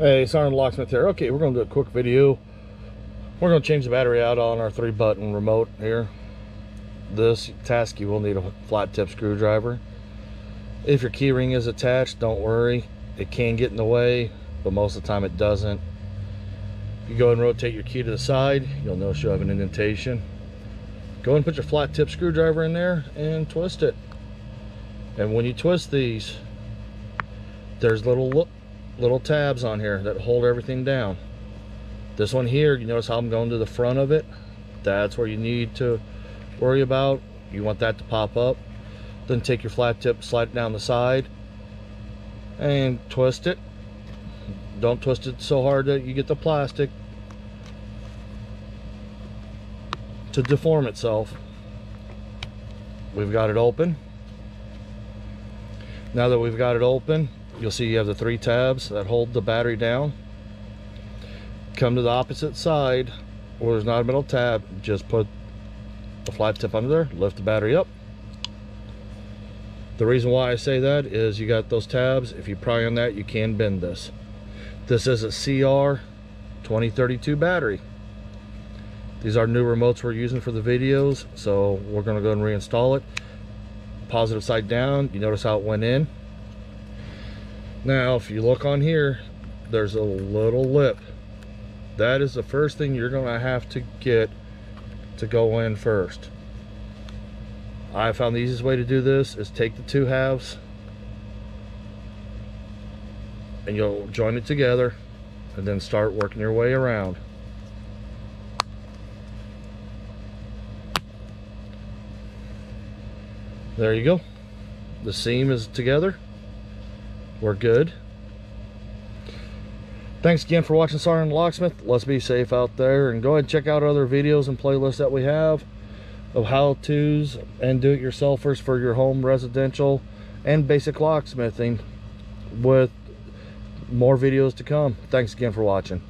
Hey, Sergeant Locksmith here. Okay, we're going to do a quick video. We're going to change the battery out on our 3-button remote here. This task, you will need a flat tip screwdriver. If your key ring is attached, don't worry. It can get in the way, but most of the time it doesn't. You go and rotate your key to the side, you'll notice you have an indentation. Go and put your flat tip screwdriver in there and twist it. And when you twist these, there's little tabs on here that hold everything down. This one here, you notice how I'm going to the front of it? That's where you need to worry about. You want that to pop up. Then take your flat tip, slide it down the side and twist it. Don't twist it so hard that you get the plastic to deform itself. We've got it open. Now that we've got it open, you'll see you have the 3 tabs that hold the battery down. Come to the opposite side where there's not a middle tab, just put the flat tip under there, lift the battery up. The reason why I say that is you got those tabs. If you pry on that, you can bend this. This is a CR 2032 battery. These are new remotes we're using for the videos, so we're going to go and reinstall it. Positive side down, you notice how it went in. Now if you look on here, there's a little lip. That is the first thing you're going to have to get to go in first. I found the easiest way to do this is take the 2 halves and you'll join it together and then start working your way around. There you go. The seam is together. We're good. Thanks again for watching Sergeant Locksmith. Let's be safe out there, and go ahead and check out other videos and playlists that we have of how-tos and do-it-yourselfers for your home, residential, and basic locksmithing, with more videos to come. Thanks again for watching.